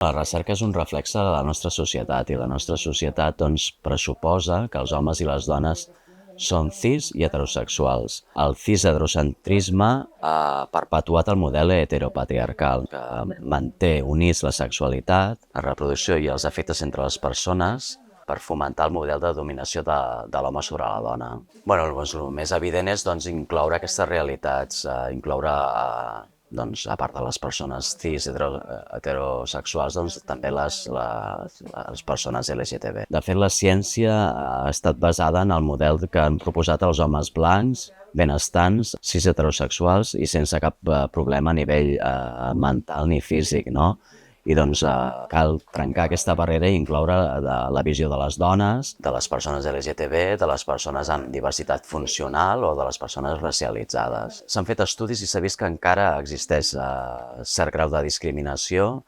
La recerca és un reflex de la nostra societat i la nostra societat pressuposa que els homes i les dones són cis i heterosexuals. El cis-heterocentrisme ha perpetuat el model heteropatriarcal que manté units la sexualitat, la reproducció i els efectes entre les persones per fomentar el model de dominació de l'home sobre la dona. El més evident és incloure aquestes realitats, incloure a part de les persones cis heterosexuals, també les persones LGTB. De fet, la ciència ha estat basada en el model que han proposat els homes blancs, benestants, cis heterosexuals i sense cap problema a nivell mental ni físic, no? I cal trencar aquesta barrera i incloure la visió de les dones, de les persones LGTB, de les persones amb diversitat funcional o de les persones racialitzades. S'han fet estudis i s'ha vist que encara existeix cert grau de discriminació,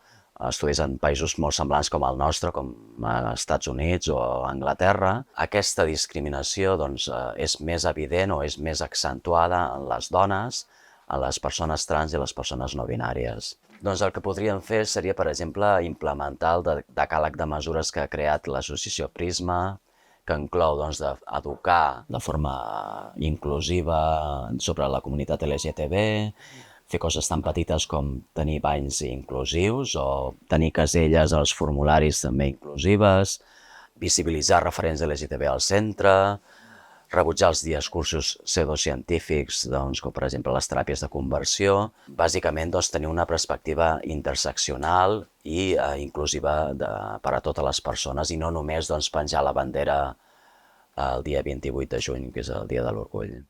estudis en països molt semblants com el nostre, com als Estats Units o Anglaterra. Aquesta discriminació és més evident o és més accentuada en les dones, en les persones trans i les persones no binàries. El que podríem fer seria, per exemple, implementar el decàleg de mesures que ha creat l'associació Prisma, que inclou educar de forma inclusiva sobre la comunitat LGTB, fer coses tan petites com tenir banys inclusius o tenir caselles als formularis també inclusives, visibilitzar referents LGTB al centre, rebutjar els discursos pseudocientífics, com per exemple les teràpies de conversió, bàsicament tenir una perspectiva interseccional i inclusiva per a totes les persones i no només penjar la bandera el dia 28 de juny, que és el dia de l'orgull.